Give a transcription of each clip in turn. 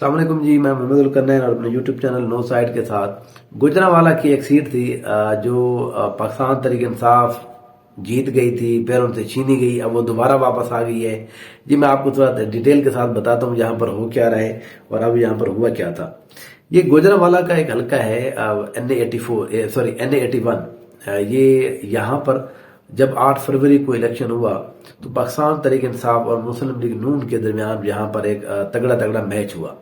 السلام علیکم جی، میں محمد الکرنین اور اپنے یوٹیوب چینل نو سائڈ کے ساتھ گوجرانوالہ کی ایک سیٹ تھی جو پاکستان تحریک انصاف جیت گئی تھی، پھر ان سے چھینی گئی، اب وہ دوبارہ واپس آ گئی ہے جی۔ میں آپ کو تھوڑا ڈیٹیل کے ساتھ بتاتا ہوں یہاں پر ہو کیا رہا ہے اور اب یہاں پر ہوا کیا تھا۔ یہ گوجرانوالہ کا ایک حلقہ ہے NA81۔ یہ یہاں پر جب 8 فروری کو الیکشن ہوا تو پاکستان تحریک انصاف اور مسلم لیگ نون کے درمیان یہاں پر ایک تگڑا میچ ہوا۔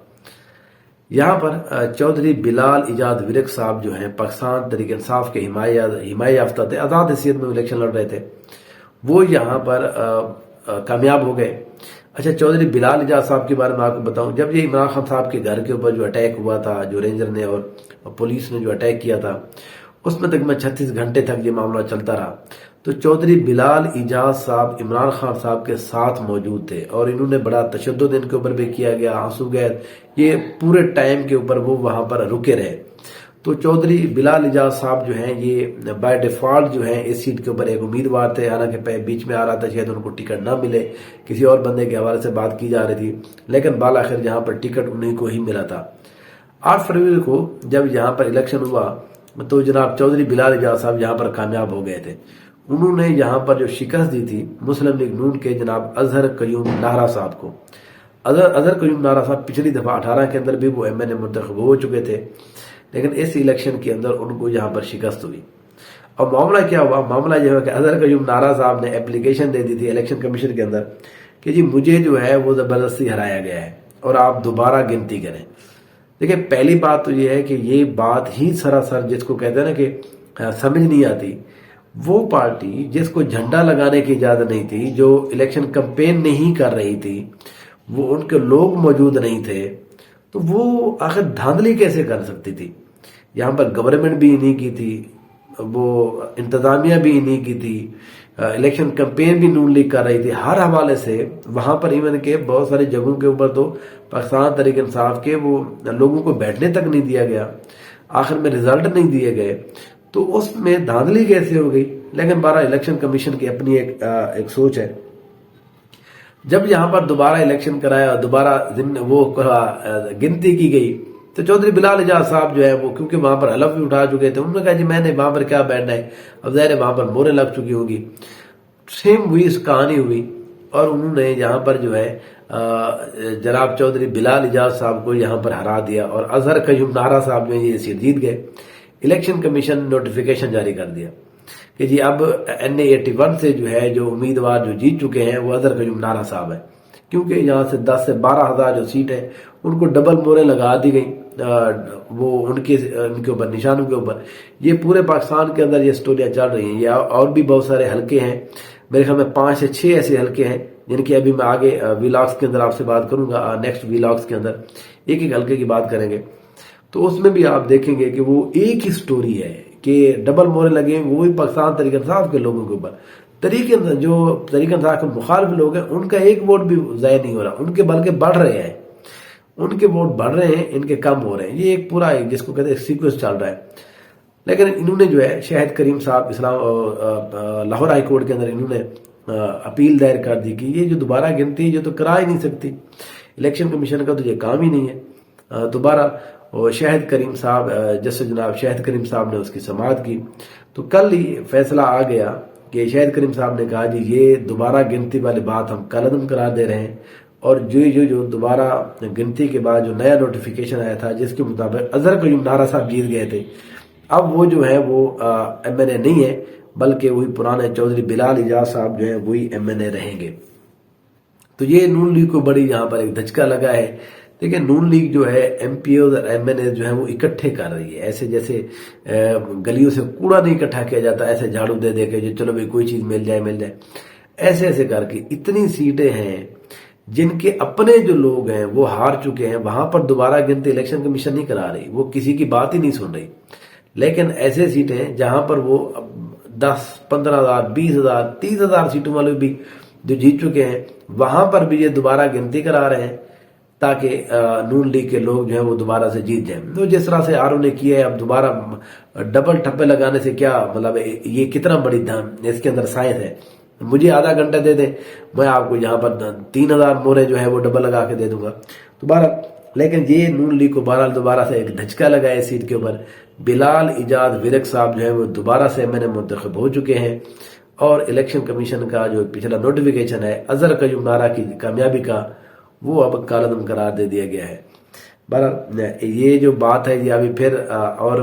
یہاں پر چودھری بلال ایجاد ورک صاحب جو ہیں پاکستان تحریک انصاف کے حمایہ یافتہ تھے، آزاد حیثیت میں الیکشن لڑ رہے تھے، وہ یہاں پر کامیاب ہو گئے۔ اچھا، چودھری بلال ایجاد صاحب کے بارے میں آپ کو بتاؤں، جب یہ عمران خان صاحب کے گھر کے اوپر جو اٹیک ہوا تھا، جو رینجر نے اور پولیس نے جو اٹیک کیا تھا، اس میں تقریباً 36 گھنٹے تک یہ معاملہ چلتا رہا۔ تو چودھری بلال ایجاد صاحب عمران خان صاحب کے ساتھ موجود تھے اور انہوں نے بڑا تشدد ان کے اوپر بھی کیا گیا، آنسو گیس، یہ پورے ٹائم کے اوپر وہ وہاں پر رکے رہے۔ تو چودھری بلال ایجاد صاحب جو ہیں یہ بائی ڈیفالٹ جو ہیں اس سیٹ کے اوپر ایک امیدوار تھے، حالانکہ بیچ میں آ رہا تھا شاید ان کو ٹکٹ نہ ملے، کسی اور بندے کے حوالے سے بات کی جا رہی تھی، لیکن بالآخر جہاں پر ٹکٹ انہیں کو ہی ملا تھا۔ 8 فروری کو جب یہاں پر الیکشن ہوا تو جناب چودھری بلال ایجاد صاحب یہاں پر کامیاب ہو گئے تھے۔ انہوں نے یہاں پر جو شکست دی تھی مسلم لیگ نون کے جناب اظہر قیوم نہرا صاحب کو۔ اظہر قیوم نہرا صاحب پچھلی دفعہ 18 کے اندر بھی وہ MNA منتخب ہو چکے تھے، لیکن اس الیکشن کے اندر ان کو یہاں پر شکست ہوئی۔ اور معاملہ کیا ہوا؟ معاملہ یہ ہوا کہ اظہر قیوم نہرا صاحب نے اپلیکیشن دے دی تھی الیکشن کمیشن کے اندر کہ جی مجھے جو ہے وہ زبردستی ہرایا گیا ہے اور آپ دوبارہ گنتی کریں۔ دیکھیں، پہلی بات تو یہ ہے کہ یہ بات ہی سراسر جس کو کہتے ہیں نا کہ سمجھ نہیں آتی، وہ پارٹی جس کو جھنڈا لگانے کی اجازت نہیں تھی، جو الیکشن کمپین نہیں کر رہی تھی، وہ ان کے لوگ موجود نہیں تھے، تو وہ آخر دھاندلی کیسے کر سکتی تھی؟ یہاں پر گورنمنٹ بھی انہی کی تھی، وہ انتظامیہ بھی انہی کی تھی، الیکشن کمپین بھی نون لیگ کر رہی تھی، ہر حوالے سے وہاں پر ایون کے بہت ساری جگہوں کے اوپر تو پاکستان تحریک انصاف کے وہ لوگوں کو بیٹھنے تک نہیں دیا گیا، آخر میں رزلٹ نہیں دیے گئے، تو اس میں دھاندلی کیسے ہو گئی؟ لیکن بارہ الیکشن کمیشن کی اپنی ایک سوچ ہے۔ جب یہاں پر دوبارہ الیکشن کرایا، دوبارہ وہ گنتی کی گئی، تو چودھری بلال ایجاد صاحب جو ہے وہ کیونکہ وہاں پر حلف بھی اٹھا چکے تھے، انہوں نے کہا جی میں نے وہاں پر کیا بیٹھنا ہے، اب ظاہر ہے وہاں پر موریں لگ چکی ہوں گی۔ سیم وہی کہانی ہوئی اور انہوں نے یہاں پر جو ہے جناب چودھری بلال ایجاد صاحب کو یہاں پر ہرا دیا اور اظہر قیوم نہرا صاحب جو یہ سیٹ جیت گئے۔ الیکشن کمیشن نوٹیفیکیشن جاری کر دیا کہ جی اب NA81 سے جو ہے جو امیدوار جو جیت چکے ہیں وہ اظہر قیوم نہرا صاحب ہیں، کیونکہ یہاں سے 10 سے 12 ہزار جو سیٹ ہے ان کو ڈبل موریں لگا دی گئی، وہ ان کے اوپر نشانوں کے اوپر۔ یہ پورے پاکستان کے اندر یہ سٹوریاں چل رہی ہیں، یہ اور بھی بہت سارے حلقے ہیں، میرے خیال میں 5 سے 6 ایسے حلقے ہیں جن کی ابھی میں آگے ویلاگس کے اندر آپ سے بات کروں گا، نیکسٹ ویلاگس کے اندر ایک ایک حلقے کی بات کریں گے، تو اس میں بھی آپ دیکھیں گے کہ وہ ایک ہی سٹوری ہے کہ ڈبل مورے لگے ہیں، وہی پاکستان تحریک انصاف کے لوگوں کے اوپر۔ جو تحریک انصاف کے مخالف لوگ ہیں ان کا ایک ووٹ بھی ضائع نہیں ہو رہا، ان کے بلکہ بڑھ رہے ہیں، ان کے ووٹ بڑھ رہے ہیں، ان کے کم ہو رہے ہیں۔ یہ ایک پورا جس کو کہتے ہیں سیکوینس چل رہا ہے۔ لیکن انہوں نے جو ہے شاہد کریم صاحب لاہور ہائی کورٹ کے اندر انہوں نے اپیل دائر کر دی کہ یہ جو دوبارہ گنتی ہے یہ تو کرا ہی نہیں سکتی، الیکشن کمیشن کا تو یہ کام ہی نہیں ہے دوبارہ۔ اور شاہد کریم صاحب جسٹس جناب شاہد کریم صاحب نے اس کی سماعت کی، تو کل ہی فیصلہ آ گیا کہ شاہد کریم صاحب نے کہا جی یہ دوبارہ گنتی والی بات ہم کل عدم قرار دے رہے ہیں، اور جو دوبارہ گنتی کے بعد جو نیا نوٹیفیکیشن آیا تھا جس کے مطابق اظہر قیوم نہرا صاحب جیت گئے تھے، اب وہ جو ہے وہ MNA نہیں ہے، بلکہ وہی پرانے چودھری بلال ایجاد صاحب جو ہے وہی MNA رہیں گے۔ تو یہ نون لیگ کو بڑی یہاں پر ایک دھچکا لگا ہے۔ دیکھیں، نون لیگ جو ہے MPOs اور MNA جو ہیں وہ اکٹھے کر رہی ہے، ایسے جیسے گلیوں سے کوڑا نہیں اکٹھا کیا جاتا، ایسے جھاڑو دے دے کے جو چلو بھائی کوئی چیز مل جائے، ایسے کر کے اتنی سیٹیں ہیں جن کے اپنے جو لوگ ہیں وہ ہار چکے ہیں، وہاں پر دوبارہ گنتی الیکشن کمیشن نہیں کرا رہی، وہ کسی کی بات ہی نہیں سن رہی۔ لیکن ایسے سیٹیں جہاں پر وہ 10 15 ہزار 20 ہزار 30 ہزار سیٹوں والے بھی جو جیت چکے ہیں، وہاں پر بھی یہ دوبارہ گنتی کرا رہے ہیں تاکہ نون لیگ کے لوگ جو ہیں وہ دوبارہ سے جیت جائیں۔ تو جس طرح سے آرو نے کیا ہے، اب دوبارہ ڈبل ٹھپے لگانے سے کیا مطلب ہے؟ یہ کتنا بڑی اس کے اندر سائنس ہے۔ مجھے آدھا گھنٹہ دے دیں، میں آپ کو یہاں پر 3000 مورے جو ہے وہ ڈبل لگا کے دے دوں گا۔ دوبارہ لیکن یہ نون لیگ کو بہرحال دوبارہ سے ایک دھچکا لگا ہے سیٹ کے اوپر. بلال ایجاد ورک صاحب جو ہیں وہ دوبارہ سے ایم این اے منتخب ہو چکے ہیں، اور الیکشن کمیشن کا جو پچھلا نوٹیفیکیشن ہے اظہر قیوم نارا کی کامیابی کا، وہ اب کالعدم قرار دے دیا گیا ہے. بہرحال یہ جو بات ہے یہ ابھی پھر اور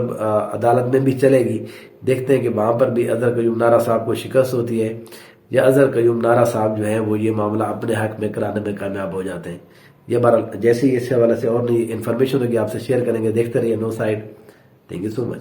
عدالت میں بھی چلے گی. دیکھتے ہیں کہ وہاں پر بھی اظہر قیوم نارا صاحب کو شکست ہوتی ہے یا اظہر قیوم نارا صاحب جو ہیں وہ یہ معاملہ اپنے حق میں کرانے میں کامیاب ہو جاتے ہیں. یہ بہرحال جیسے ہی اس حوالے سے اور نئی انفارمیشن ہوگی آپ سے شیئر کریں گے. دیکھتے رہیے نو سائیڈ. Thank you so much.